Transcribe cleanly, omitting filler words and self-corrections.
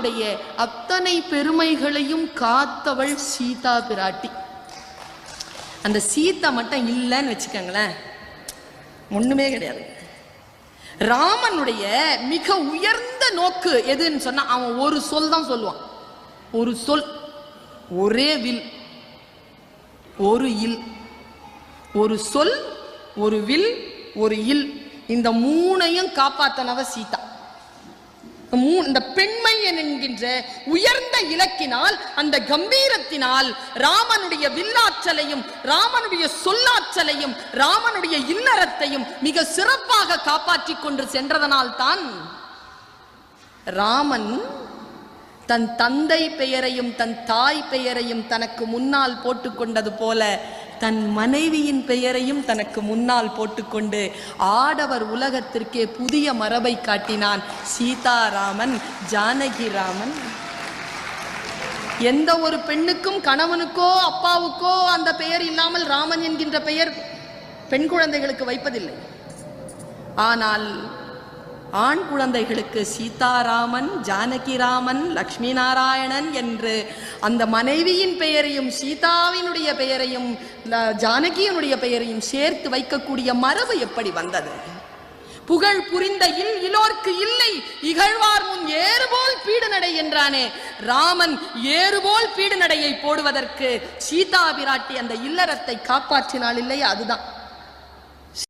ராமனுடைய அத்தனை பெருமைகளையும் காத்தவள் சீதா பிராட்டி. அந்த சீதா மட்டும் இல்லைன்னு வச்சுக்கோங்களேன், ஒண்ணுமே கிடையாது. ராமனுடைய மிக உயர்ந்த நோக்கு எதுன்னு சொன்னா, அவன் ஒரு சொல் தான் சொல்லுவான். ஒரு சொல், ஒரே வில், ஒரு இல். ஒரு சொல், ஒரு வில், ஒரு இல், இந்த மூணையும் காப்பாத்தனவ சீதா. இந்த பெண்மை என்கின்ற உயர்ந்த இலக்கினால், அந்த கம்பீரத்தினால் ராமனுடைய வில்லாற்றலையும் ராமனுடைய சொல்லாற்றலையும் ராமனுடைய இல்லறத்தையும் மிக சிறப்பாக காப்பாற்றிக் கொண்டு சென்றதனால் தான் ராமன் தன் தந்தை பெயரையும் தன் தாய் பெயரையும் தனக்கு முன்னால் போட்டுக்கொண்டது போல தன் மனைவியின் பெயரையும் தனக்கு முன்னால் போட்டுக்கொண்டு ஆடவர் உலகத்திற்கே புதிய மரபை காட்டினான் சீதாராமன், ஜானகி ராமன். எந்த ஒரு பெண்ணுக்கும் கணவனுக்கோ அப்பாவுக்கோ அந்த பெயர் இல்லாமல் ராமன் என்கின்ற பெயர் பெண் குழந்தைகளுக்கு வைப்பதில்லை. ஆனால் ஆண் குழந்தைகளுக்கு சீதாராமன், ஜானகி ராமன், லக்ஷ்மி நாராயணன் என்று அந்த மனைவியின் பெயரையும் சீதாவினுடைய பெயரையும் ஜானகியினுடைய பெயரையும் சேர்த்து வைக்கக்கூடிய மரபு எப்படி வந்தது? புகழ் புரிந்த இலோர்க்கு இல்லை இகழ்வார் முன் ஏறுபோல் பீடு நடை என்றானே. ராமன் ஏறுபோல் பீடு நடையை போடுவதற்கு சீதா பிராட்டி அந்த இல்லறத்தை காப்பாற்றினாள் இல்லையா? அதுதான்